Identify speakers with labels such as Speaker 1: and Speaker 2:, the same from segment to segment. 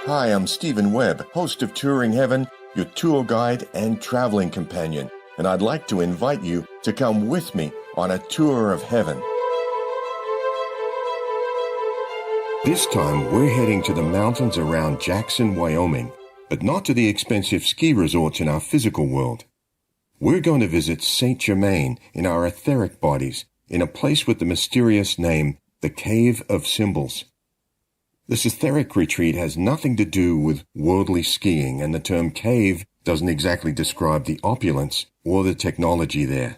Speaker 1: Hi, I'm Stephen Webb, host of Touring Heaven, your tour guide and traveling companion, and I'd like to invite you to come with me on a tour of heaven. This time, we're heading to the mountains around Jackson, Wyoming, but not to the expensive ski resorts in our physical world. We're going to visit Saint Germain in our etheric bodies, in a place with the mysterious name, the Cave of Symbols. This etheric retreat has nothing to do with worldly skiing, and the term cave doesn't exactly describe the opulence or the technology there.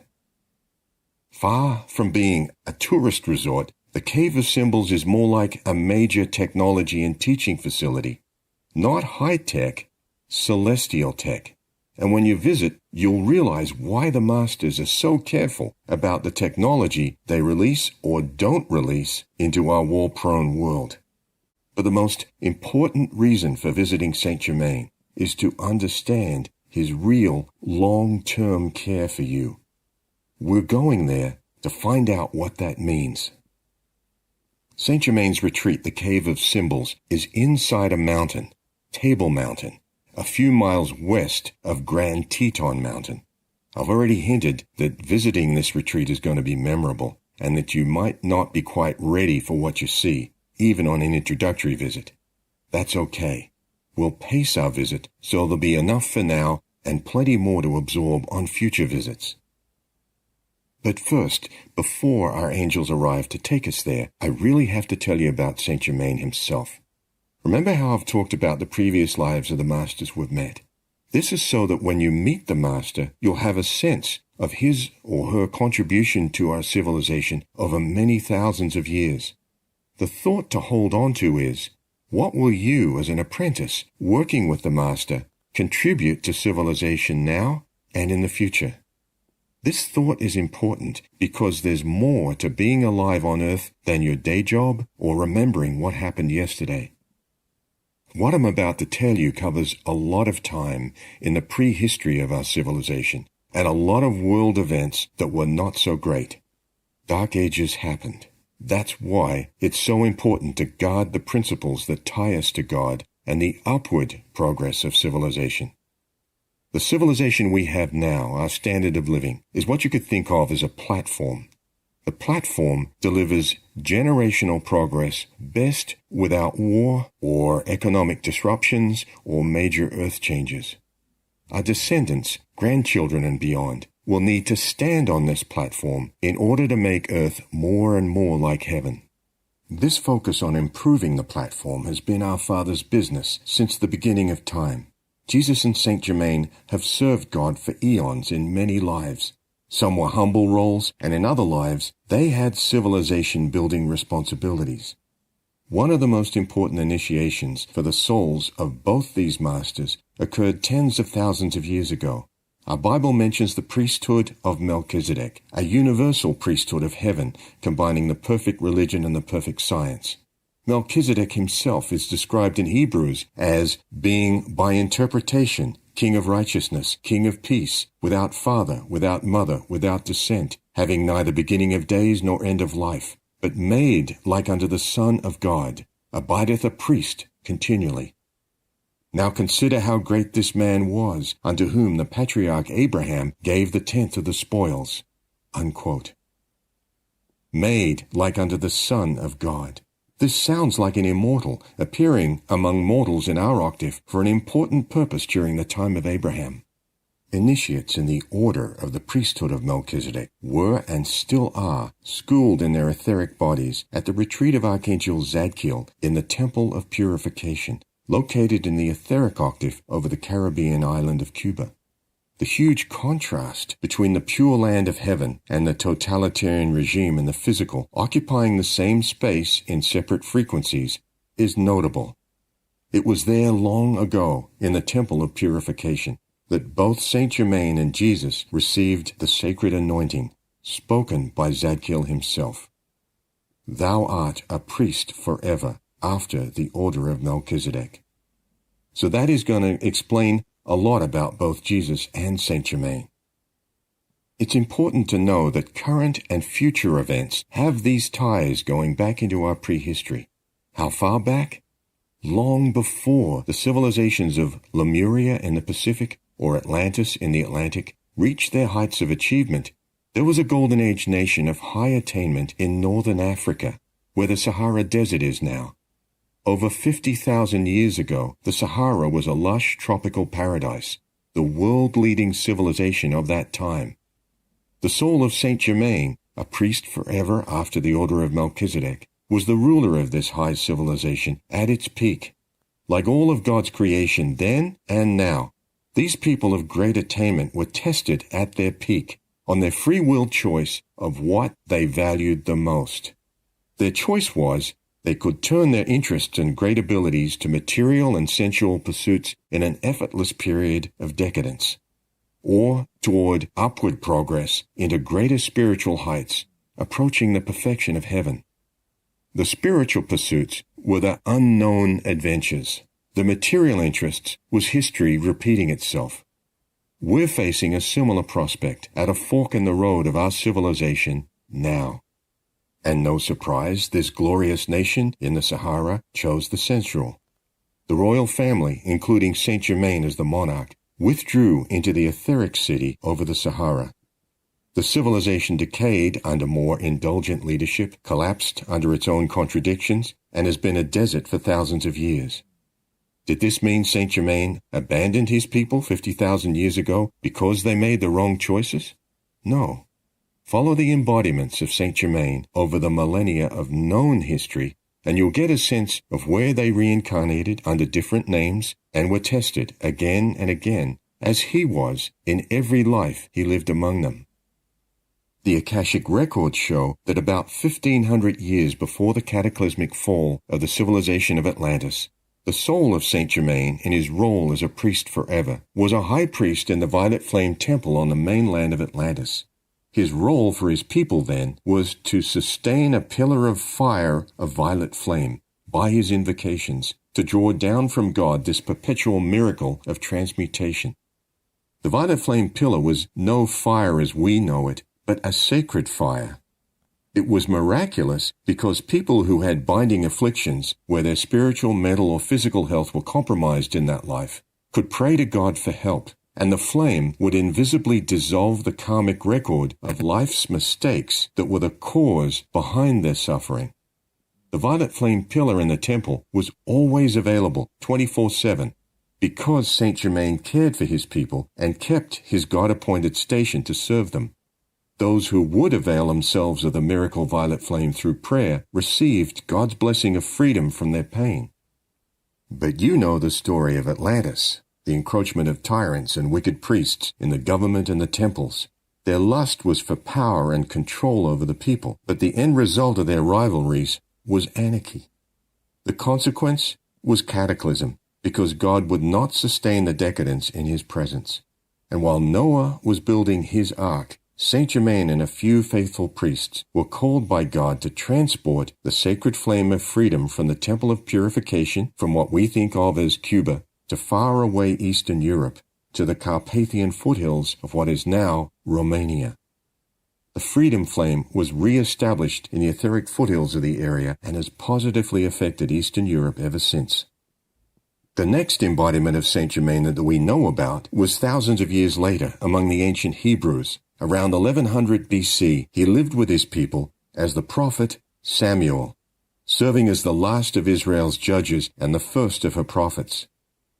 Speaker 1: Far from being a tourist resort, the Cave of Symbols is more like a major technology and teaching facility. Not high-tech, celestial tech. And when you visit, you'll realize why the masters are so careful about the technology they release or don't release into our war-prone world. But the most important reason for visiting Saint Germain is to understand his real long-term care for you. We're going there to find out what that means. Saint Germain's retreat, the Cave of Symbols, is inside a mountain, Table Mountain, a few miles west of Grand Teton Mountain. I've already hinted that visiting this retreat is going to be memorable and that you might not be quite ready for what you see, even on an introductory visit. That's okay. We'll pace our visit so there'll be enough for now and plenty more to absorb on future visits. But first, before our angels arrive to take us there, I really have to tell you about Saint Germain himself. Remember how I've talked about the previous lives of the masters we've met? This is so that when you meet the master, you'll have a sense of his or her contribution to our civilization over many thousands of years. The thought to hold on to is, what will you as an apprentice working with the master contribute to civilization now and in the future? This thought is important because there's more to being alive on Earth than your day job or remembering what happened yesterday. What I'm about to tell you covers a lot of time in the prehistory of our civilization and a lot of world events that were not so great. Dark ages happened. That's why it's so important to guard the principles that tie us to God and the upward progress of civilization. The civilization we have now, our standard of living, is what you could think of as a platform. The platform delivers generational progress best without war or economic disruptions or major earth changes. Our descendants, grandchildren and beyond, will need to stand on this platform in order to make Earth more and more like heaven. This focus on improving the platform has been our Father's business since the beginning of time. Jesus and Saint Germain have served God for eons in many lives. Some were humble roles, and in other lives, they had civilization-building responsibilities. One of the most important initiations for the souls of both these masters occurred tens of thousands of years ago. Our Bible mentions the priesthood of Melchizedek, a universal priesthood of heaven, combining the perfect religion and the perfect science. Melchizedek himself is described in Hebrews as being, by interpretation, king of righteousness, king of peace, without father, without mother, without descent, having neither beginning of days nor end of life, but made like unto the Son of God, abideth a priest continually. Now consider how great this man was, unto whom the patriarch Abraham gave the tenth of the spoils. Unquote. Made like unto the Son of God. This sounds like an immortal, appearing among mortals in our octave for an important purpose during the time of Abraham. Initiates in the order of the priesthood of Melchizedek were and still are schooled in their etheric bodies at the retreat of Archangel Zadkiel in the Temple of Purification, located in the etheric octave over the Caribbean island of Cuba. The huge contrast between the pure land of heaven and the totalitarian regime in the physical, occupying the same space in separate frequencies, is notable. It was there long ago, in the Temple of Purification, that both Saint Germain and Jesus received the sacred anointing, spoken by Zadkiel himself. Thou art a priest forever, after the order of Melchizedek. So that is going to explain a lot about both Jesus and Saint Germain. It's important to know that current and future events have these ties going back into our prehistory. How far back? long before the civilizations of Lemuria in the Pacific or Atlantis in the Atlantic reached their heights of achievement, there was a Golden Age nation of high attainment in northern Africa, where the Sahara Desert is now. Over 50,000 years ago, the Sahara was a lush tropical paradise, the world-leading civilization of that time. The soul of Saint Germain, a priest forever after the order of Melchizedek, was the ruler of this high civilization at its peak. Like all of God's creation then and now, these people of great attainment were tested at their peak on their free will choice of what they valued the most. Their choice was they could turn their interests and great abilities to material and sensual pursuits in an effortless period of decadence, or toward upward progress into greater spiritual heights, approaching the perfection of heaven. The spiritual pursuits were the unknown adventures. The material interests was history repeating itself. We're facing a similar prospect at a fork in the road of our civilization now. And no surprise, this glorious nation in the Sahara chose the sensual. The royal family, including Saint Germain as the monarch, withdrew into the Etheric city over the Sahara. The civilization decayed under more indulgent leadership, collapsed under its own contradictions, and has been a desert for thousands of years. Did this mean Saint Germain abandoned his people 50,000 years ago because they made the wrong choices? No. Follow the embodiments of Saint Germain over the millennia of known history, and you'll get a sense of where they reincarnated under different names and were tested again and again, as he was in every life he lived among them. The Akashic records show that about 1,500 years before the cataclysmic fall of the civilization of Atlantis, the soul of Saint Germain, in his role as a priest forever, was a high priest in the Violet Flame Temple on the mainland of Atlantis. His role for his people then was to sustain a pillar of fire of violet flame by his invocations, to draw down from God this perpetual miracle of transmutation. The violet flame pillar was no fire as we know it, but a sacred fire. It was miraculous because people who had binding afflictions, where their spiritual, mental, or physical health were compromised in that life, could pray to God for help, and the flame would invisibly dissolve the karmic record of life's mistakes that were the cause behind their suffering. The violet flame pillar in the temple was always available 24/7 because Saint Germain cared for his people and kept his God-appointed station to serve them. Those who would avail themselves of the miracle violet flame through prayer received God's blessing of freedom from their pain. But you know the story of Atlantis, the encroachment of tyrants and wicked priests in the government and the temples. Their lust was for power and control over the people, but the end result of their rivalries was anarchy. The consequence was cataclysm, because God would not sustain the decadence in his presence. And while Noah was building his ark, Saint Germain and a few faithful priests were called by God to transport the sacred flame of freedom from the temple of purification, from what we think of as Cuba, to far away Eastern Europe, to the Carpathian foothills of what is now Romania. The freedom flame was re-established in the etheric foothills of the area and has positively affected Eastern Europe ever since. The next embodiment of Saint Germain that we know about was thousands of years later among the ancient Hebrews. Around 1100 BC, he lived with his people as the prophet Samuel, serving as the last of Israel's judges and the first of her prophets.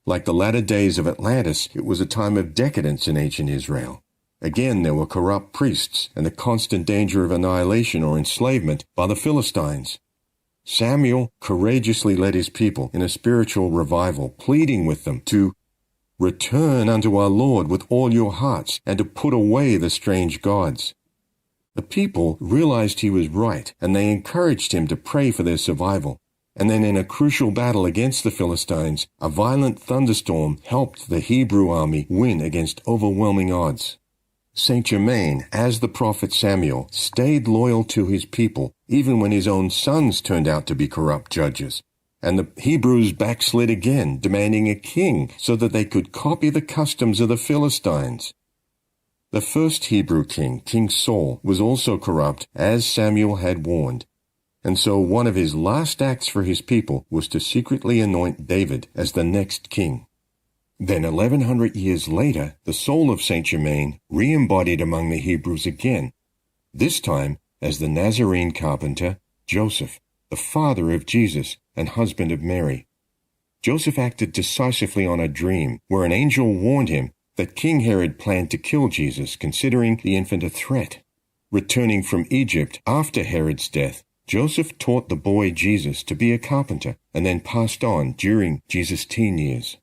Speaker 1: Like the latter days of Atlantis, it was a time of decadence in ancient Israel. Again, there were corrupt priests and the constant danger of annihilation or enslavement by the Philistines. Samuel courageously led his people in a spiritual revival, pleading with them to return unto our Lord with all your hearts, and to put away the strange gods. The people realized he was right, and they encouraged him to pray for their survival. And then in a crucial battle against the Philistines, a violent thunderstorm helped the Hebrew army win against overwhelming odds. Saint Germain, as the prophet Samuel, stayed loyal to his people, even when his own sons turned out to be corrupt judges. And the Hebrews backslid again, demanding a king so that they could copy the customs of the Philistines. The first Hebrew king, King Saul, was also corrupt, as Samuel had warned. and so one of his last acts for his people was to secretly anoint David as the next king. Then 1100 years later, the soul of Saint Germain re-embodied among the Hebrews again, this time as the Nazarene carpenter Joseph, the father of Jesus and husband of Mary. Joseph acted decisively on a dream where an angel warned him that King Herod planned to kill Jesus, considering the infant a threat. Returning from Egypt after Herod's death, Joseph taught the boy Jesus to be a carpenter and then passed on during Jesus' teen years.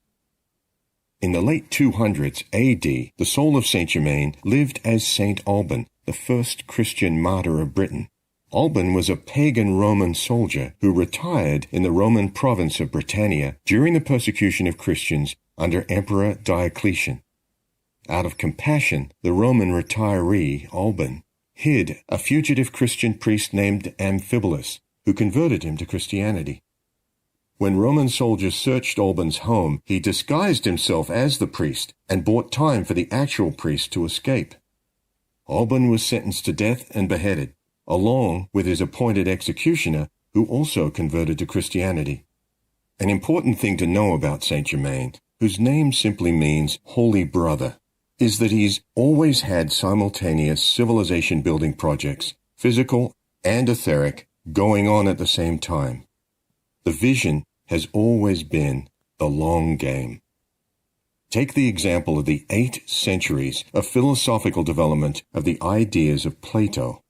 Speaker 1: In the late 200s AD, the soul of Saint Germain lived as Saint Alban, the first Christian martyr of Britain. Alban was a pagan Roman soldier who retired in the Roman province of Britannia during the persecution of Christians under Emperor Diocletian. Out of compassion, the Roman retiree, Alban, hid a fugitive Christian priest named Amphibolus, who converted him to Christianity. When Roman soldiers searched Alban's home, he disguised himself as the priest and bought time for the actual priest to escape. Alban was sentenced to death and beheaded, along with his appointed executioner, who also converted to Christianity. An important thing to know about Saint Germain, whose name simply means holy brother, is that he's always had simultaneous civilization-building projects, physical and etheric, going on at the same time. The vision has always been the long game. Take the example of the 8 centuries of philosophical development of the ideas of Plato.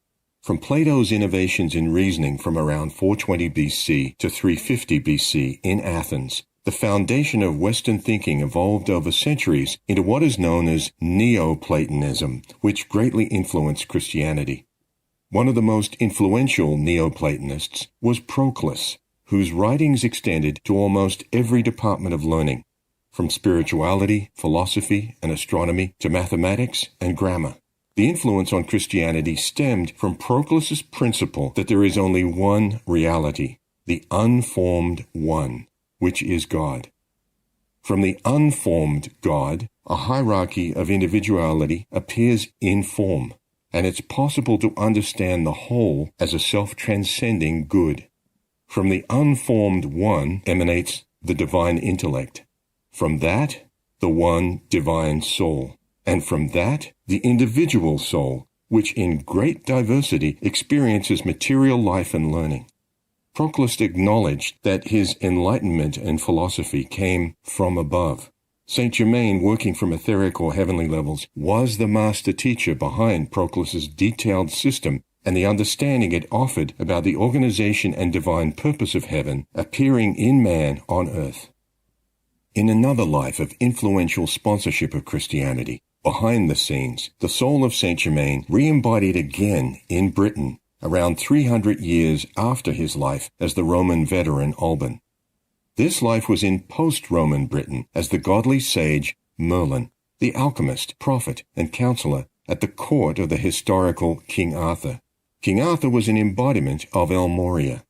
Speaker 1: From Plato's innovations in reasoning from around 420 BC to 350 BC in Athens, the foundation of Western thinking evolved over centuries into what is known as Neoplatonism, which greatly influenced Christianity. One of the most influential Neoplatonists was Proclus, whose writings extended to almost every department of learning, from spirituality, philosophy, and astronomy to mathematics and grammar. The influence on Christianity stemmed from Proclus's principle that there is only one reality, the unformed one, which is God. From the unformed God, a hierarchy of individuality appears in form, and it's possible to understand the whole as a self-transcending good. From the unformed one emanates the divine intellect. From that, the one divine soul. And from that, the individual soul, which in great diversity experiences material life and learning. Proclus acknowledged that his enlightenment and philosophy came from above. Saint Germain, working from etheric or heavenly levels, was the master teacher behind Proclus's detailed system and the understanding it offered about the organization and divine purpose of heaven appearing in man on earth. In another life of influential sponsorship of Christianity, behind the scenes, the soul of Saint Germain re-embodied again in Britain around 300 years after his life as the Roman veteran Alban. This life was in post-Roman Britain as the godly sage Merlin, the alchemist, prophet, and counselor at the court of the historical King Arthur. King Arthur was an embodiment of El Moria.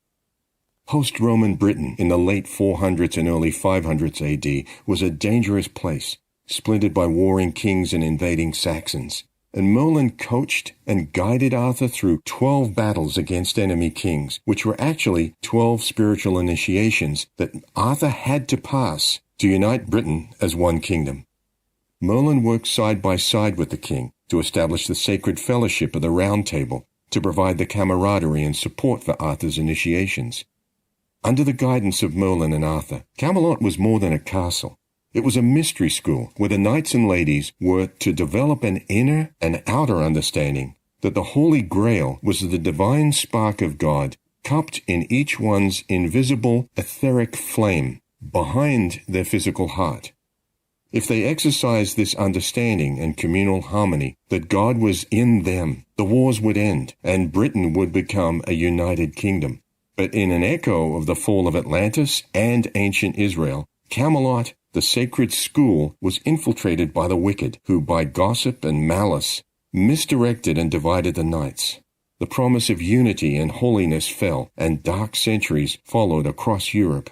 Speaker 1: Post-Roman Britain in the late 400s and early 500s AD was a dangerous place, splintered by warring kings and invading Saxons, and Merlin coached and guided Arthur through 12 battles against enemy kings, which were actually 12 spiritual initiations that Arthur had to pass to unite Britain as one kingdom. Merlin worked side by side with the king to establish the sacred fellowship of the Round Table, to provide the camaraderie and support for Arthur's initiations. Under the guidance of Merlin and Arthur, Camelot was more than a castle. It was a mystery school where the knights and ladies were to develop an inner and outer understanding that the Holy Grail was the divine spark of God cupped in each one's invisible etheric flame behind their physical heart. If they exercised this understanding and communal harmony that God was in them, the wars would end and Britain would become a united kingdom. But in an echo of the fall of Atlantis and ancient Israel, Camelot, the sacred school, was infiltrated by the wicked, who by gossip and malice misdirected and divided the knights. The promise of unity and holiness fell, and dark centuries followed across Europe.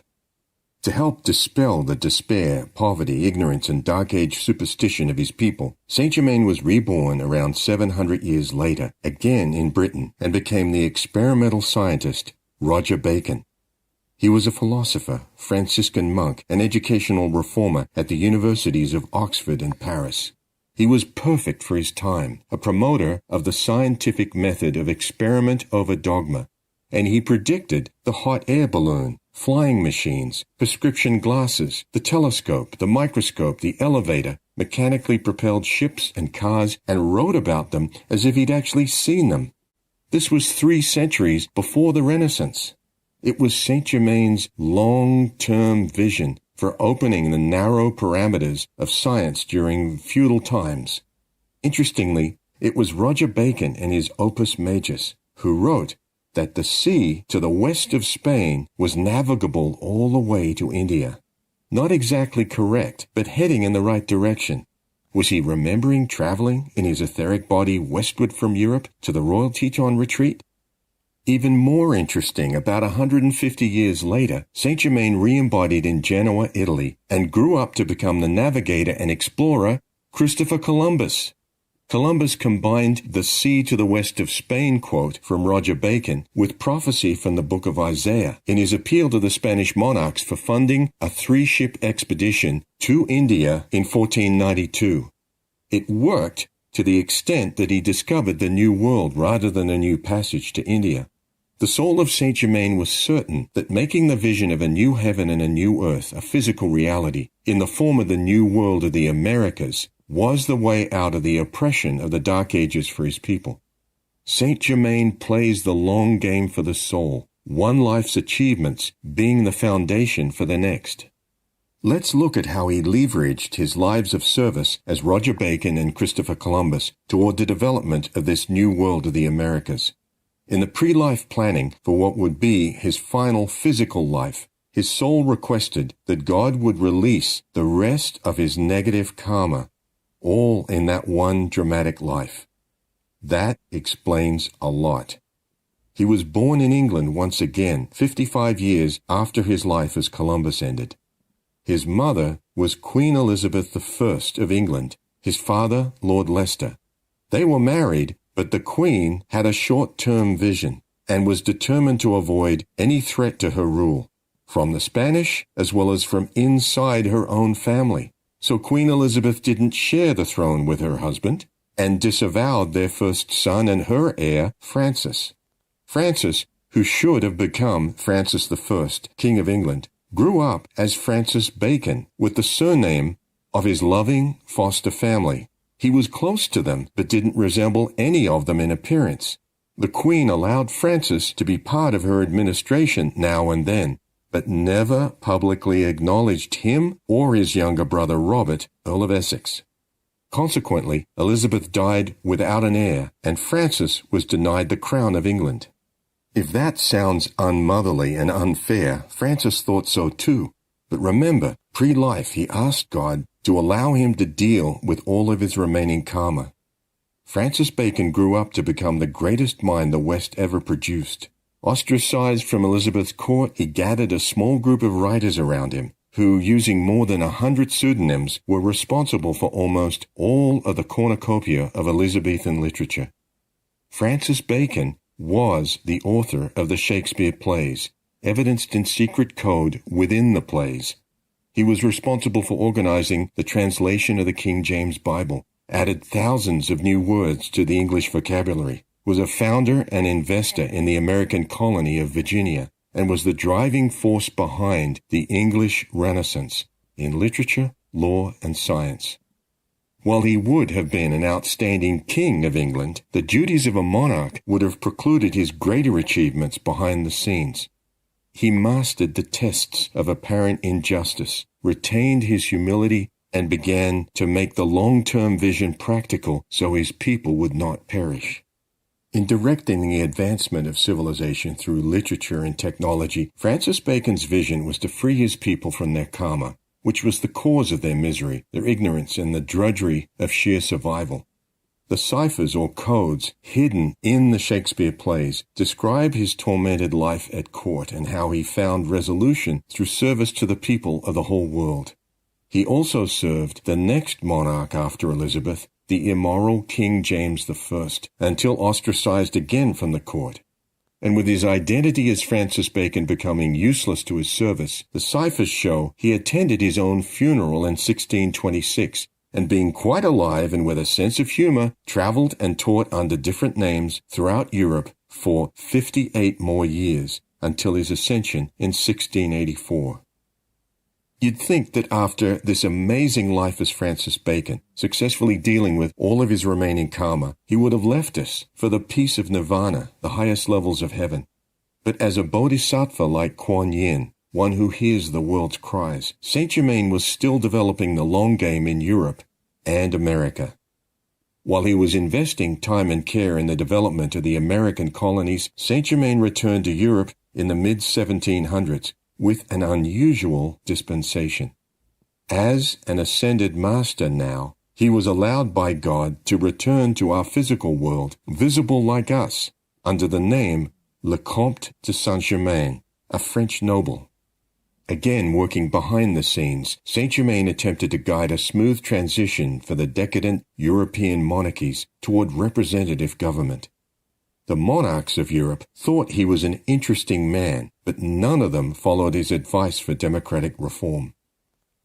Speaker 1: To help dispel the despair, poverty, ignorance, and Dark Age superstition of his people, Saint Germain was reborn around 700 years later, again in Britain, and became the experimental scientist Roger Bacon. He was a philosopher, Franciscan monk, and educational reformer at the universities of Oxford and Paris. He was perfect for his time, a promoter of the scientific method of experiment over dogma, and he predicted the hot air balloon, flying machines, prescription glasses, the telescope, the microscope, the elevator, mechanically propelled ships and cars, and wrote about them as if he'd actually seen them. This was 3 centuries before the Renaissance. It was Saint Germain's long-term vision for opening the narrow parameters of science during feudal times. Interestingly, it was Roger Bacon in his Opus Majus who wrote that the sea to the west of Spain was navigable all the way to India. Not exactly correct, but heading in the right direction. Was he remembering traveling in his etheric body westward from Europe to the Royal Teton retreat? Even more interesting, about 150 years later, Saint Germain re-embodied in Genoa, Italy, and grew up to become the navigator and explorer Christopher Columbus. Columbus combined the sea to the west of Spain quote from Roger Bacon with prophecy from the book of Isaiah in his appeal to the Spanish monarchs for funding a 3-ship expedition to India in 1492. It worked to the extent that he discovered the New World rather than a new passage to India. The soul of Saint Germain was certain that making the vision of a new heaven and a new earth a physical reality in the form of the New World of the Americas was the way out of the oppression of the Dark Ages for his people. Saint Germain plays the long game for the soul, one life's achievements being the foundation for the next. Let's look at how he leveraged his lives of service as Roger Bacon and Christopher Columbus toward the development of this new world of the Americas. In the pre-life planning for what would be his final physical life, his soul requested that God would release the rest of his negative karma, all in that one dramatic life. That explains a lot. He was born in England once again, 55 years after his life as Columbus ended. His mother was Queen Elizabeth I of England, his father Lord Leicester. They were married, but the Queen had a short-term vision and was determined to avoid any threat to her rule, from the Spanish as well as from inside her own family. So Queen Elizabeth didn't share the throne with her husband and disavowed their first son and her heir, Francis. Francis, who should have become Francis I, King of England, grew up as Francis Bacon with the surname of his loving foster family. He was close to them, but didn't resemble any of them in appearance. The Queen allowed Francis to be part of her administration now and then, but never publicly acknowledged him or his younger brother Robert, Earl of Essex. Consequently, Elizabeth died without an heir, and Francis was denied the crown of England. If that sounds unmotherly and unfair, Francis thought so too. But remember, pre-life he asked God to allow him to deal with all of his remaining karma. Francis Bacon grew up to become the greatest mind the West ever produced. Ostracized from Elizabeth's court, he gathered a small group of writers around him, who, using more than 100 pseudonyms, were responsible for almost all of the cornucopia of Elizabethan literature. Francis Bacon was the author of the Shakespeare plays, evidenced in secret code within the plays. He was responsible for organizing the translation of the King James Bible, added thousands of new words to the English vocabulary, was a founder and investor in the American colony of Virginia, and was the driving force behind the English Renaissance in literature, law, and science. While he would have been an outstanding king of England, the duties of a monarch would have precluded his greater achievements behind the scenes. He mastered the tests of apparent injustice, retained his humility, and began to make the long-term vision practical so his people would not perish. In directing the advancement of civilization through literature and technology, Francis Bacon's vision was to free his people from their karma, which was the cause of their misery, their ignorance, and the drudgery of sheer survival. The ciphers or codes hidden in the Shakespeare plays describe his tormented life at court and how he found resolution through service to the people of the whole world. He also served the next monarch after Elizabeth, the immoral King James I, until ostracized again from the court. and with his identity as Francis Bacon becoming useless to his service, the ciphers show he attended his own funeral in 1626, and being quite alive and with a sense of humor, traveled and taught under different names throughout Europe for 58 more years, until his ascension in 1684. You'd think that after this amazing life as Francis Bacon, successfully dealing with all of his remaining karma, he would have left us for the peace of nirvana, the highest levels of heaven. But as a bodhisattva like Kuan Yin, one who hears the world's cries, Saint Germain was still developing the long game in Europe and America. While he was investing time and care in the development of the American colonies, Saint Germain returned to Europe in the mid-1700s, with an unusual dispensation. As an ascended master now, he was allowed by God to return to our physical world, visible like us, under the name Le Comte de Saint Germain, a French noble. Again, working behind the scenes, Saint Germain attempted to guide a smooth transition for the decadent European monarchies toward representative government. The monarchs of Europe thought he was an interesting man, but none of them followed his advice for democratic reform.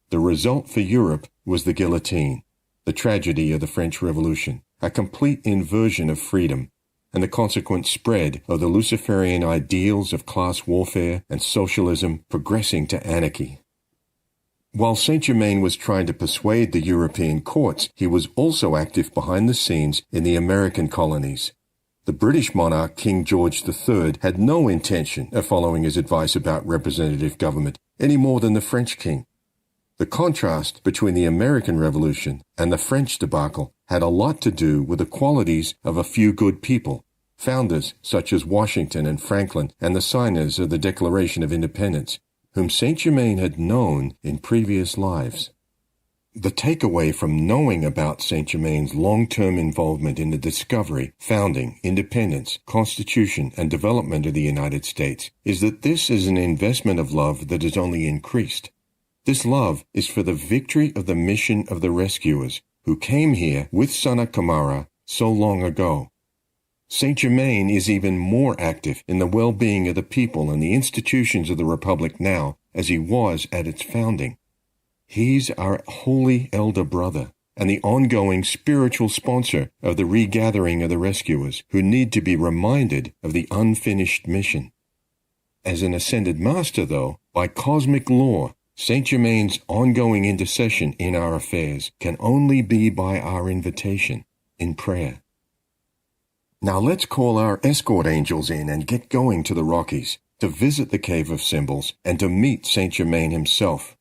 Speaker 1: The result for Europe was the guillotine, the tragedy of the French Revolution, a complete inversion of freedom, and the consequent spread of the Luciferian ideals of class warfare and socialism progressing to anarchy. While Saint Germain was trying to persuade the European courts, he was also active behind the scenes in the American colonies. The British monarch, King George III, had no intention of following his advice about representative government any more than the French king. The contrast between the American Revolution and the French debacle had a lot to do with the qualities of a few good people, founders such as Washington and Franklin and the signers of the Declaration of Independence, whom Saint Germain had known in previous lives. The takeaway from knowing about Saint Germain's long-term involvement in the discovery, founding, independence, constitution, and development of the United States is that this is an investment of love that has only increased. This love is for the victory of the mission of the rescuers who came here with Sanat Kumara so long ago. Saint Germain is even more active in the well-being of the people and the institutions of the Republic now as he was at its founding. He's our holy elder brother and the ongoing spiritual sponsor of the regathering of the rescuers who need to be reminded of the unfinished mission. As an ascended master, though, by cosmic law, Saint Germain's ongoing intercession in our affairs can only be by our invitation in prayer. Now let's call our escort angels in and get going to the Rockies to visit the Cave of Symbols and to meet Saint Germain himself.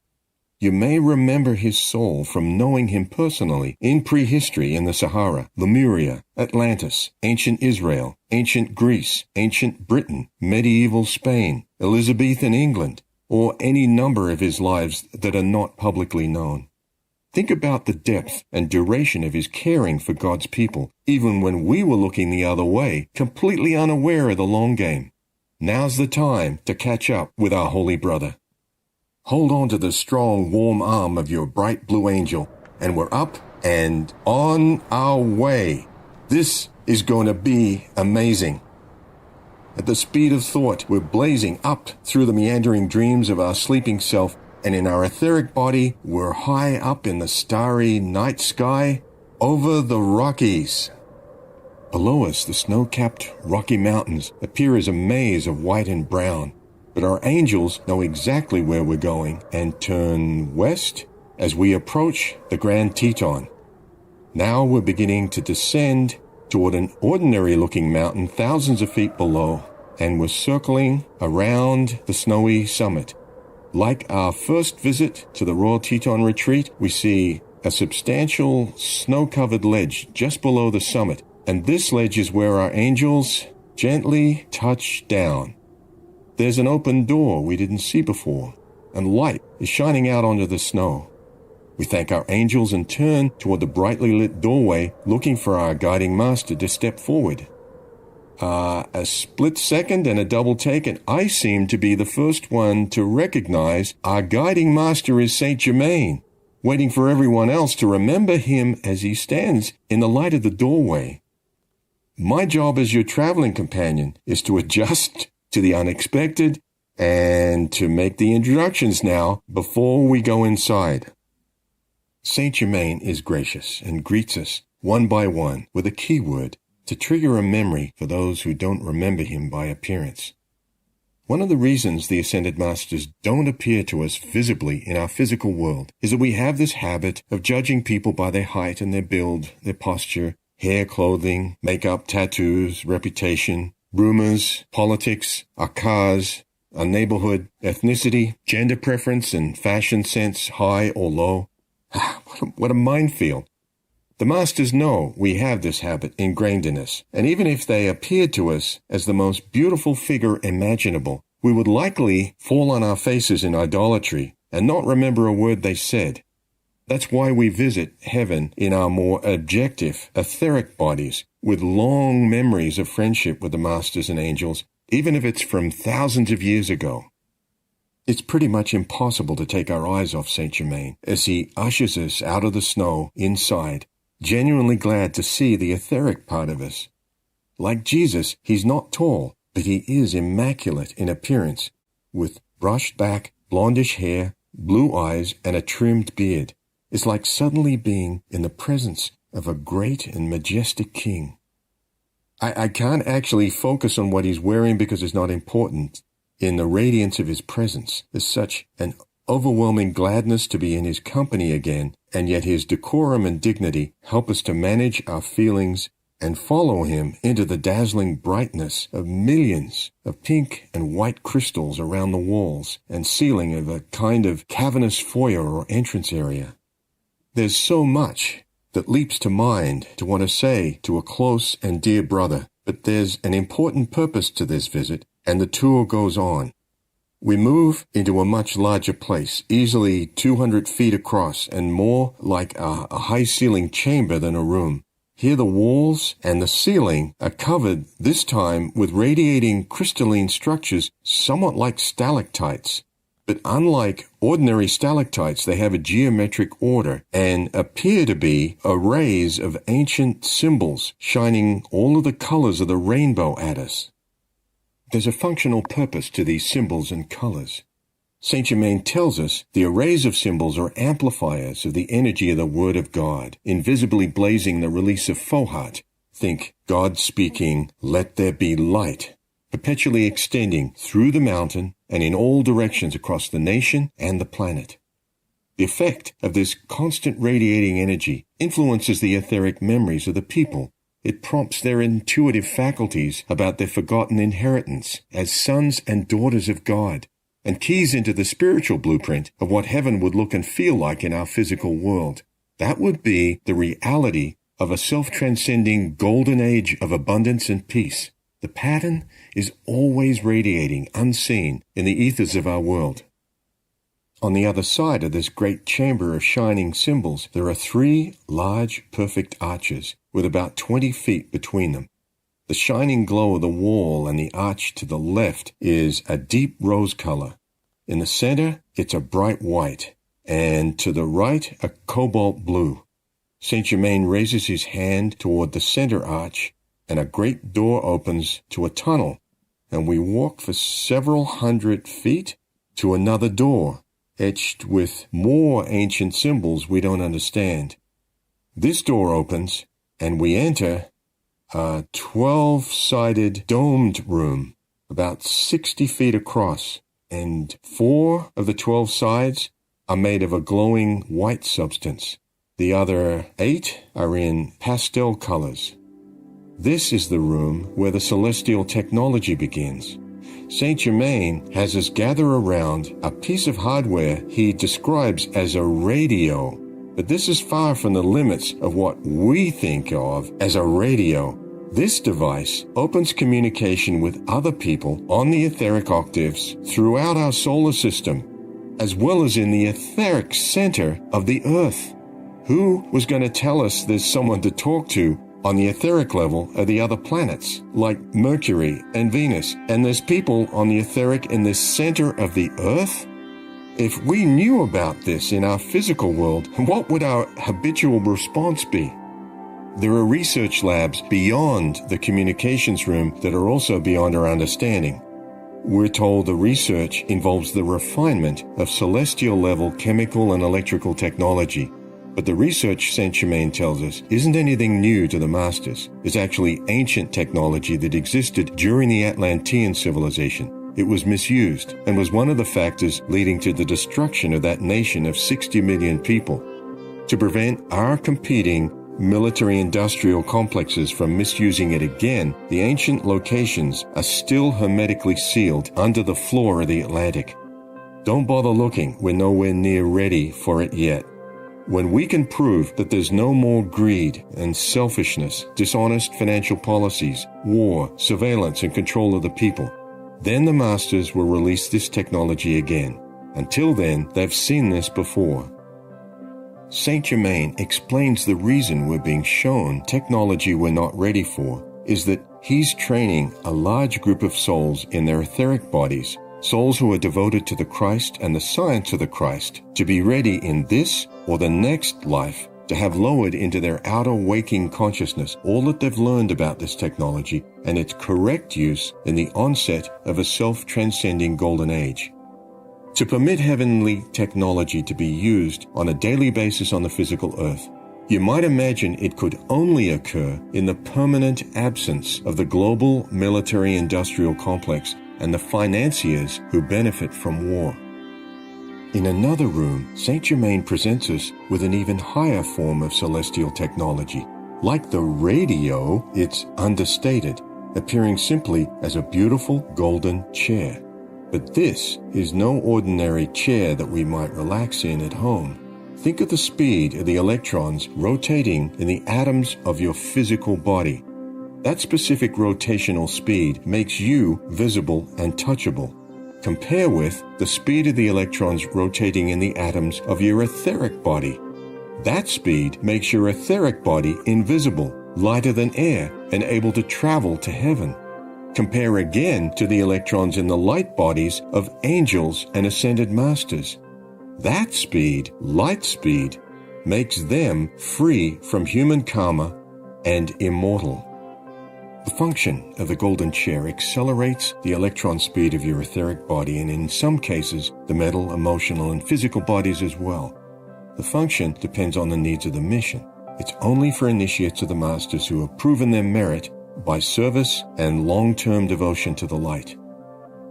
Speaker 1: You may remember his soul from knowing him personally in prehistory in the Sahara, Lemuria, Atlantis, ancient Israel, ancient Greece, ancient Britain, medieval Spain, Elizabethan England, or any number of his lives that are not publicly known. Think about the depth and duration of his caring for God's people, even when we were looking the other way, completely unaware of the long game. Now's the time to catch up with our holy brother. Hold on to the strong, warm arm of your bright blue angel, and we're up and on our way. This is going to be amazing. At the speed of thought, we're blazing up through the meandering dreams of our sleeping self, and in our etheric body, we're high up in the starry night sky over the Rockies. Below us, the snow-capped Rocky Mountains appear as a maze of white and brown. But our angels know exactly where we're going and turn west as we approach the Grand Teton. Now we're beginning to descend toward an ordinary-looking mountain thousands of feet below, and we're circling around the snowy summit. Like our first visit to the Royal Teton Retreat, we see a substantial snow-covered ledge just below the summit, and this ledge is where our angels gently touch down. There's an open door we didn't see before, and light is shining out onto the snow. We thank our angels and turn toward the brightly lit doorway, looking for our guiding master to step forward. A split second and a double take, and I seem to be the first one to recognize our guiding master is Saint Germain, waiting for everyone else to remember him as he stands in the light of the doorway. My job as your traveling companion is to adjust to the unexpected and to make the introductions now before we go inside. Saint Germain is gracious and greets us one by one with a keyword to trigger a memory for those who don't remember him by appearance. One of the reasons the Ascended Masters don't appear to us visibly in our physical world is that we have this habit of judging people by their height and their build, their posture, hair, clothing, makeup, tattoos, reputation, rumors, politics, our cars, our neighborhood, ethnicity, gender preference, and fashion sense, high or low. What a minefield. The Masters know we have this habit ingrained in us, and even if they appeared to us as the most beautiful figure imaginable, we would likely fall on our faces in idolatry and not remember a word they said. That's why we visit heaven in our more objective, etheric bodies, with long memories of friendship with the Masters and angels, even if it's from thousands of years ago. It's pretty much impossible to take our eyes off Saint Germain as he ushers us out of the snow inside, genuinely glad to see the etheric part of us. Like Jesus, he's not tall, but he is immaculate in appearance, with brushed back, blondish hair, blue eyes, and a trimmed beard. It's like suddenly being in the presence of a great and majestic king. I can't actually focus on what he's wearing because it's not important. In the radiance of his presence, there's such an overwhelming gladness to be in his company again, and yet his decorum and dignity help us to manage our feelings and follow him into the dazzling brightness of millions of pink and white crystals around the walls and ceiling of a kind of cavernous foyer or entrance area. There's so much that leaps to mind to want to say to a close and dear brother, but there's an important purpose to this visit, and the tour goes on. We move into a much larger place, easily 200 feet across and more like a high-ceiling chamber than a room. Here the walls and the ceiling are covered, this time with radiating crystalline structures somewhat like stalactites. But unlike ordinary stalactites, they have a geometric order and appear to be arrays of ancient symbols shining all of the colors of the rainbow at us. There's a functional purpose to these symbols and colors. Saint Germain tells us the arrays of symbols are amplifiers of the energy of the Word of God, invisibly blazing the release of foresight. Think God speaking, "Let there be light," perpetually extending through the mountain and in all directions across the nation and the planet. The effect of this constant radiating energy influences the etheric memories of the people. It prompts their intuitive faculties about their forgotten inheritance as sons and daughters of God, and keys into the spiritual blueprint of what heaven would look and feel like in our physical world. That would be the reality of a self-transcending golden age of abundance and peace. The pattern is always radiating, unseen, in the ethers of our world. On the other side of this great chamber of shining symbols, there are 3 large, perfect arches with about 20 feet between them. The shining glow of the wall and the arch to the left is a deep rose color. In the center, it's a bright white, and to the right, a cobalt blue. Saint Germain raises his hand toward the center arch, and a great door opens to a tunnel, and we walk for several hundred feet to another door, etched with more ancient symbols we don't understand. This door opens, and we enter a 12-sided domed room, about 60 feet across, and 4 of the 12 sides are made of a glowing white substance. The other 8 are in pastel colors. This is the room where the celestial technology begins. Saint Germain has us gather around a piece of hardware he describes as a radio, but this is far from the limits of what we think of as a radio. This device opens communication with other people on the etheric octaves throughout our solar system, as well as in the etheric center of the Earth. Who was going to tell us there's someone to talk to on the etheric level of the other planets, like Mercury and Venus, and there's people on the etheric in the center of the Earth? If we knew about this in our physical world, what would our habitual response be? There are research labs beyond the communications room that are also beyond our understanding. We're told the research involves the refinement of celestial-level chemical and electrical technology. But the research, Saint Germain tells us, isn't anything new to the masters. It's actually ancient technology that existed during the Atlantean civilization. It was misused and was one of the factors leading to the destruction of that nation of 60 million people. To prevent our competing military-industrial complexes from misusing it again, the ancient locations are still hermetically sealed under the floor of the Atlantic. Don't bother looking, we're nowhere near ready for it yet. When we can prove that there's no more greed and selfishness, dishonest financial policies, war, surveillance, and control of the people, then the masters will release this technology again. Until then, they've seen this before. Saint Germain explains the reason we're being shown technology we're not ready for is that he's training a large group of souls in their etheric bodies, souls who are devoted to the Christ and the science of the Christ, to be ready in this or the next life to have lowered into their outer waking consciousness all that they've learned about this technology and its correct use in the onset of a self-transcending golden age. To permit heavenly technology to be used on a daily basis on the physical earth, you might imagine it could only occur in the permanent absence of the global military-industrial complex and the financiers who benefit from war. In another room, Saint Germain presents us with an even higher form of celestial technology. Like the radio, it's understated, appearing simply as a beautiful golden chair. But this is no ordinary chair that we might relax in at home. Think of the speed of the electrons rotating in the atoms of your physical body. That specific rotational speed makes you visible and touchable. Compare with the speed of the electrons rotating in the atoms of your etheric body. That speed makes your etheric body invisible, lighter than air, and able to travel to heaven. Compare again to the electrons in the light bodies of angels and ascended masters. That speed, light speed, makes them free from human karma and immortal. The function of the golden chair accelerates the electron speed of your etheric body and in some cases the mental, emotional, and physical bodies as well. The function depends on the needs of the mission. It's only for initiates of the masters who have proven their merit by service and long-term devotion to the light.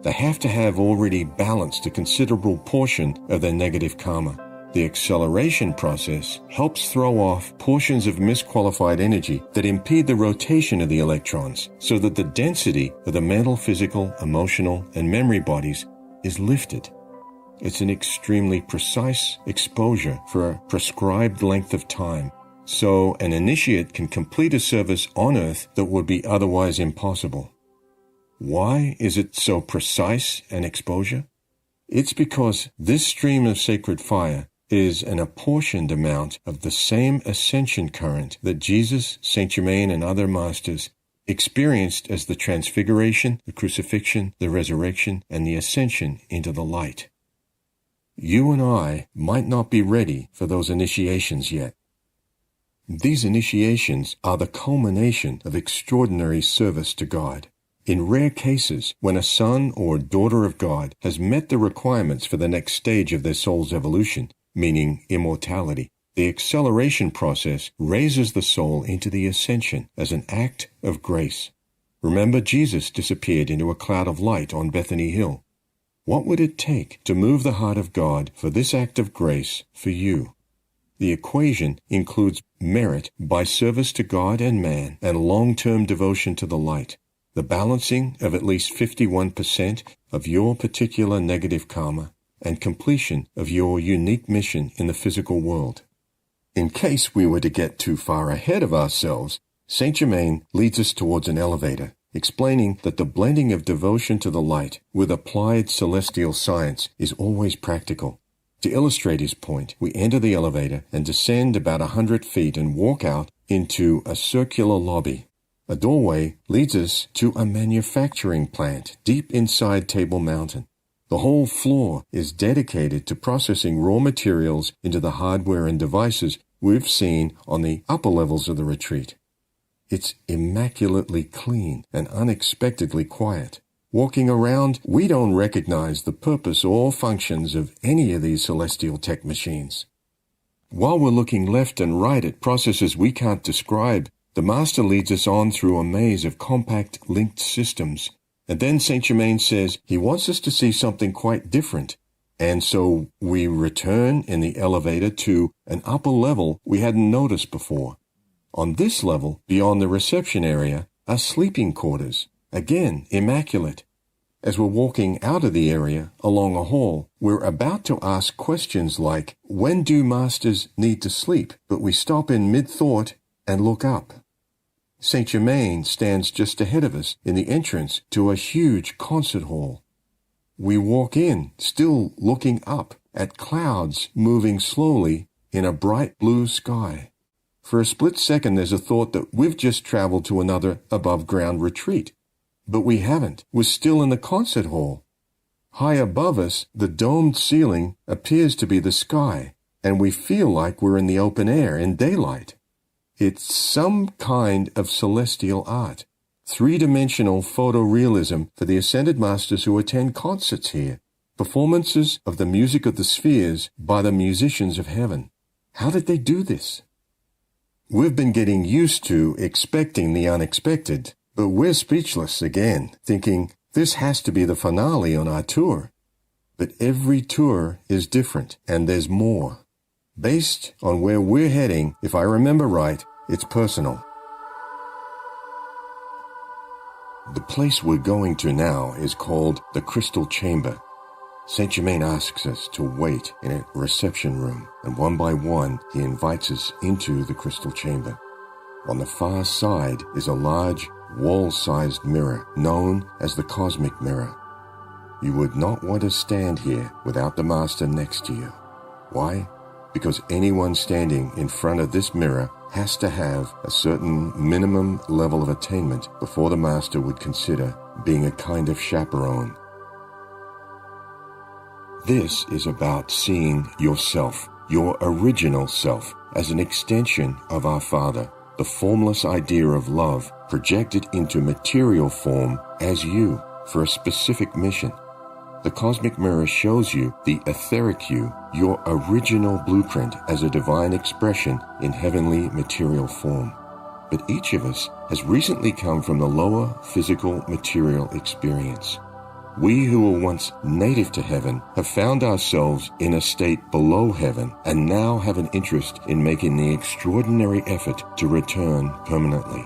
Speaker 1: They have to have already balanced a considerable portion of their negative karma. The acceleration process helps throw off portions of misqualified energy that impede the rotation of the electrons so that the density of the mental, physical, emotional, and memory bodies is lifted. It's an extremely precise exposure for a prescribed length of time, so an initiate can complete a service on Earth that would be otherwise impossible. Why is it so precise an exposure? It's because this stream of sacred fire is an apportioned amount of the same ascension current that Jesus, Saint Germain, and other masters experienced as the transfiguration, the crucifixion, the resurrection, and the ascension into the light. You and I might not be ready for those initiations yet. These initiations are the culmination of extraordinary service to God. In rare cases, when a son or daughter of God has met the requirements for the next stage of their soul's evolution, meaning immortality, the acceleration process raises the soul into the ascension as an act of grace. Remember, Jesus disappeared into a cloud of light on Bethany Hill. What would it take to move the heart of God for this act of grace for you? The equation includes merit by service to God and man and long-term devotion to the light, the balancing of at least 51% of your particular negative karma, and completion of your unique mission in the physical world. In case we were to get too far ahead of ourselves, Saint Germain leads us towards an elevator, explaining that the blending of devotion to the light with applied celestial science is always practical. To illustrate his point, we enter the elevator and descend about 100 feet and walk out into a circular lobby. A doorway leads us to a manufacturing plant deep inside Table Mountain. The whole floor is dedicated to processing raw materials into the hardware and devices we've seen on the upper levels of the retreat. It's immaculately clean and unexpectedly quiet. Walking around, we don't recognize the purpose or functions of any of these celestial tech machines. While we're looking left and right at processes we can't describe, the Master leads us on through a maze of compact, linked systems. And then Saint Germain says he wants us to see something quite different. And so we return in the elevator to an upper level we hadn't noticed before. On this level, beyond the reception area, are sleeping quarters, again immaculate. As we're walking out of the area along a hall, we're about to ask questions like, when do masters need to sleep? But we stop in mid-thought and look up. Saint Germain stands just ahead of us in the entrance to a huge concert hall. We walk in, still looking up at clouds moving slowly in a bright blue sky. For a split second, there's a thought that we've just traveled to another above-ground retreat. But we haven't. We're still in the concert hall. High above us, the domed ceiling appears to be the sky, and we feel like we're in the open air in daylight. It's some kind of celestial art, three-dimensional photorealism for the Ascended Masters who attend concerts here, performances of the music of the spheres by the musicians of heaven. How did they do this? We've been getting used to expecting the unexpected, but we're speechless again, thinking this has to be the finale on our tour. But every tour is different, and there's more. Based on where we're heading, if I remember right, it's personal. The place we're going to now is called the Crystal Chamber. Saint Germain asks us to wait in a reception room, and one by one he invites us into the Crystal Chamber. On the far side is a large, wall-sized mirror known as the Cosmic Mirror. You would not want to stand here without the Master next to you. Why? Because anyone standing in front of this mirror has to have a certain minimum level of attainment before the Master would consider being a kind of chaperone. This is about seeing yourself, your original self, as an extension of our Father, the formless idea of love projected into material form as you for a specific mission. The Cosmic Mirror shows you the etheric you, your original blueprint as a divine expression in heavenly material form. But each of us has recently come from the lower physical material experience. We who were once native to heaven have found ourselves in a state below heaven and now have an interest in making the extraordinary effort to return permanently.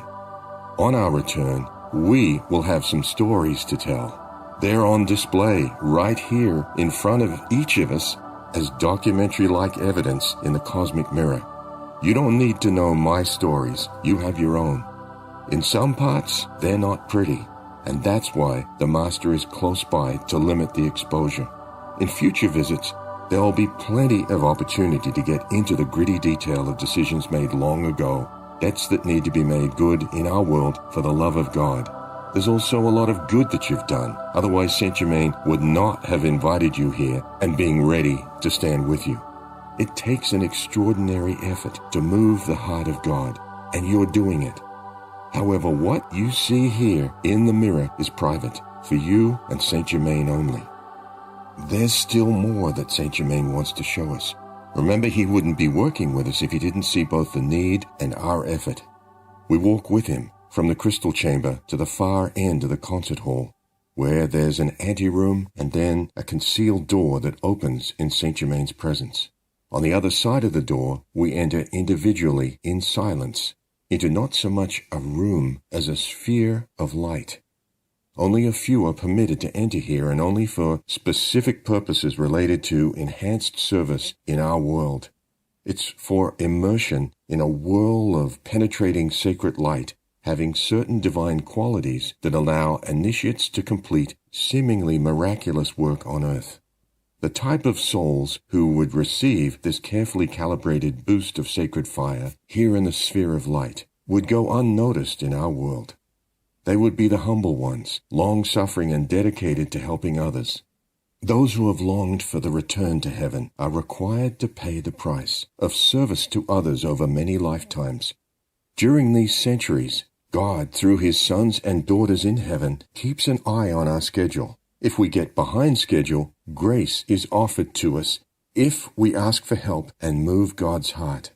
Speaker 1: On our return, we will have some stories to tell. They're on display right here in front of each of us as documentary-like evidence in the Cosmic Mirror. You don't need to know my stories. You have your own. In some parts, they're not pretty. And that's why the Master is close by to limit the exposure. In future visits, there will be plenty of opportunity to get into the gritty detail of decisions made long ago, debts that need to be made good in our world for the love of God. There's also a lot of good that you've done, otherwise Saint Germain would not have invited you here and being ready to stand with you. It takes an extraordinary effort to move the heart of God, and you're doing it. However, what you see here in the mirror is private, for you and Saint Germain only. There's still more that Saint Germain wants to show us. Remember, he wouldn't be working with us if he didn't see both the need and our effort. We walk with him from the Crystal Chamber to the far end of the concert hall, where there's an anteroom and then a concealed door that opens in Saint Germain's presence. On the other side of the door, we enter individually in silence, into not so much a room as a sphere of light. Only a few are permitted to enter here, and only for specific purposes related to enhanced service in our world. It's for immersion in a whirl of penetrating sacred light, having certain divine qualities that allow initiates to complete seemingly miraculous work on earth. The type of souls who would receive this carefully calibrated boost of sacred fire here in the sphere of light would go unnoticed in our world. They would be the humble ones, long-suffering and dedicated to helping others. Those who have longed for the return to heaven are required to pay the price of service to others over many lifetimes. During these centuries, God, through his sons and daughters in heaven, keeps an eye on our schedule. If we get behind schedule, grace is offered to us if we ask for help and move God's heart.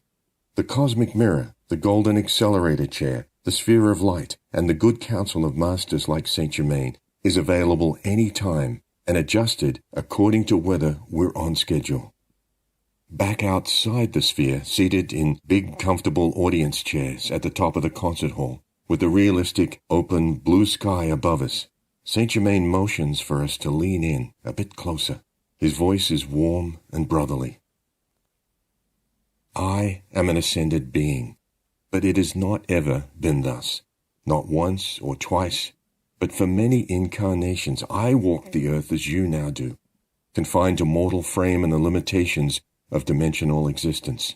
Speaker 1: The cosmic mirror, the golden accelerator chair, the sphere of light, and the good counsel of masters like Saint Germain is available any time and adjusted according to whether we're on schedule. Back outside the sphere, seated in big, comfortable audience chairs at the top of the concert hall, with the realistic, open, blue sky above us, Saint Germain motions for us to lean in a bit closer. His voice is warm and brotherly. I am an ascended being, but it has not ever been thus. Not once or twice, but for many incarnations I walked the earth as you now do, confined to mortal frame and the limitations of dimensional existence.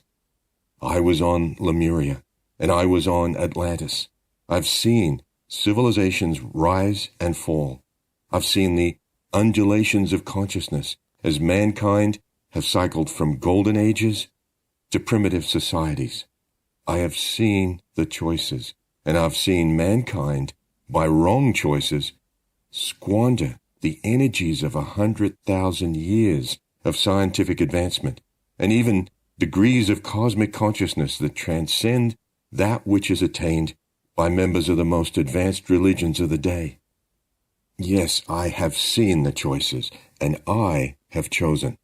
Speaker 1: I was on Lemuria, and I was on Atlantis. I've seen civilizations rise and fall. I've seen the undulations of consciousness as mankind have cycled from golden ages to primitive societies. I have seen the choices, and I've seen mankind, by wrong choices, squander the energies of 100,000 years of scientific advancement, and even degrees of cosmic consciousness that transcend that which is attained by members of the most advanced religions of the day. Yes, I have seen the choices, and I have chosen.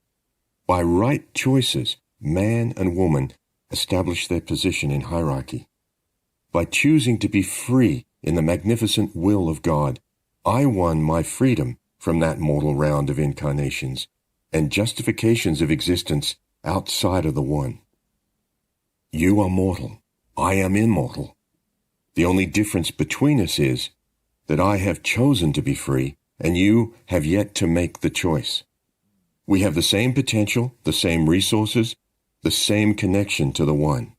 Speaker 1: By right choices, man and woman establish their position in hierarchy. By choosing to be free in the magnificent will of God, I won my freedom from that mortal round of incarnations and justifications of existence outside of the one. You are mortal. I am immortal. The only difference between us is that I have chosen to be free, and you have yet to make the choice. We have the same potential, the same resources, the same connection to the one.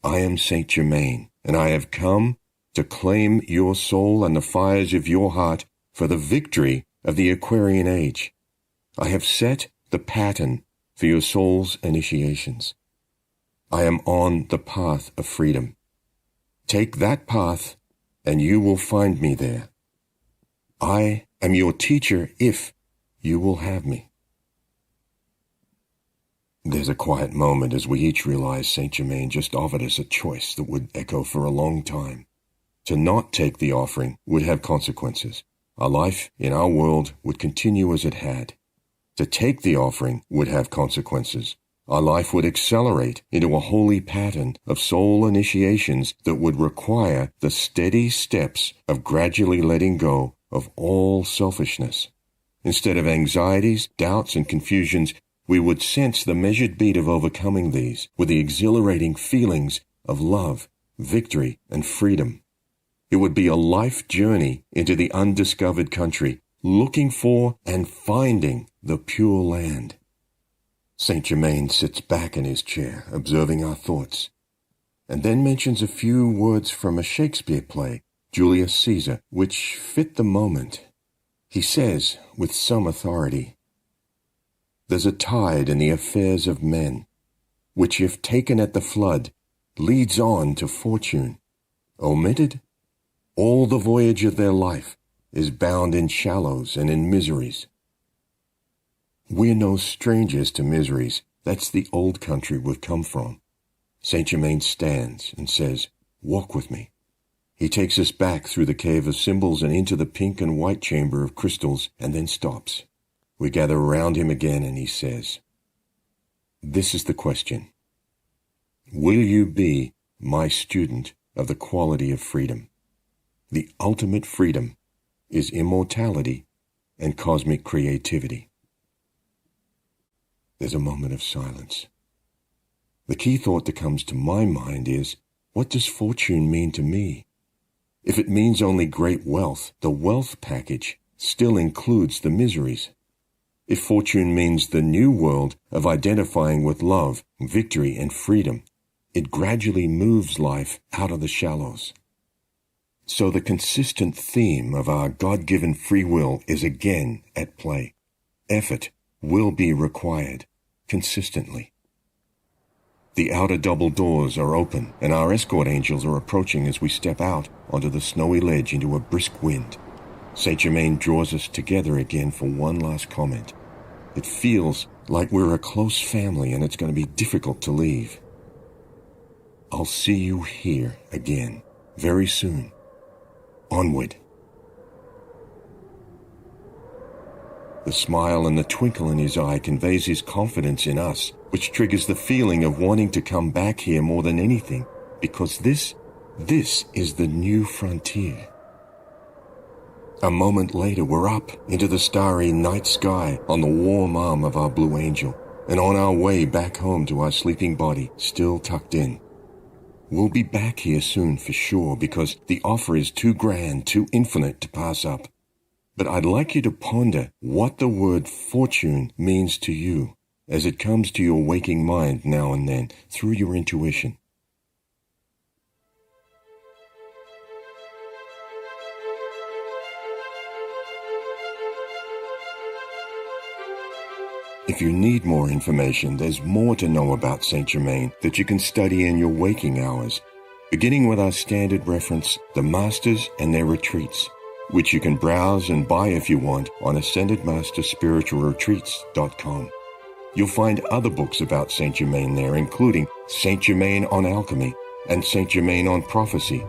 Speaker 1: I am Saint Germain, and I have come to claim your soul and the fires of your heart for the victory of the Aquarian age. I have set the pattern for your soul's initiations. I am on the path of freedom. Take that path, and you will find me there. I am your teacher if you will have me. There's a quiet moment as we each realize Saint Germain just offered us a choice that would echo for a long time. To not take the offering would have consequences. Our life in our world would continue as it had. To take the offering would have consequences. Our life would accelerate into a holy pattern of soul initiations that would require the steady steps of gradually letting go of all selfishness. Instead of anxieties, doubts, and confusions, we would sense the measured beat of overcoming these with the exhilarating feelings of love, victory, and freedom. It would be a life journey into the undiscovered country, looking for and finding the pure land. Saint Germain sits back in his chair, observing our thoughts, and then mentions a few words from a Shakespeare play, Julius Caesar, which fit the moment. He says, with some authority, "There's a tide in the affairs of men, which if taken at the flood, leads on to fortune. Omitted, all the voyage of their life is bound in shallows and in miseries." We're no strangers to miseries. That's the old country we've come from. Saint Germain stands and says, "Walk with me." He takes us back through the cave of symbols and into the pink and white chamber of crystals, and then stops. We gather around him again, and he says, "This is the question. Will you be my student of the quality of freedom? The ultimate freedom is immortality and cosmic creativity." There's a moment of silence. The key thought that comes to my mind is, what does fortune mean to me? If it means only great wealth, the wealth package still includes the miseries. If fortune means the new world of identifying with love, victory, and freedom, it gradually moves life out of the shallows. So the consistent theme of our God-given free will is again at play. Effort will be required consistently. The outer double doors are open, and our escort angels are approaching as we step out onto the snowy ledge into a brisk wind. Saint Germain draws us together again for one last comment. It feels like we're a close family and it's going to be difficult to leave. I'll see you here again very soon. Onward. The smile and the twinkle in his eye conveys his confidence in us, which triggers the feeling of wanting to come back here more than anything, because this is the new frontier. A moment later, we're up into the starry night sky on the warm arm of our Blue Angel, and on our way back home to our sleeping body, still tucked in. We'll be back here soon for sure, because the offer is too grand, too infinite to pass up. But I'd like you to ponder what the word fortune means to you as it comes to your waking mind now and then through your intuition. If you need more information, there's more to know about Saint Germain that you can study in your waking hours, beginning with our standard reference, The Masters and Their Retreats, which you can browse and buy if you want on AscendedMasterSpiritualRetreats.com. You'll find other books about Saint Germain there, including Saint Germain on Alchemy and Saint Germain on Prophecy,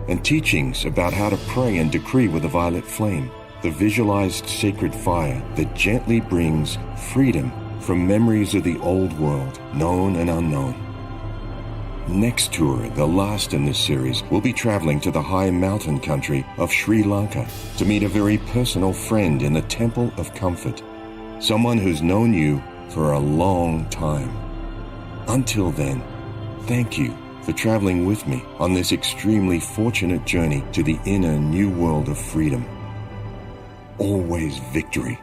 Speaker 1: and teachings about how to pray and decree with the violet flame, the visualized sacred fire that gently brings freedom from memories of the old world, known and unknown. Next tour, the last in this series, we'll be traveling to the high mountain country of Sri Lanka to meet a very personal friend in the Temple of Comfort, someone who's known you for a long time. Until then, thank you for traveling with me on this extremely fortunate journey to the inner new world of freedom. Always victory.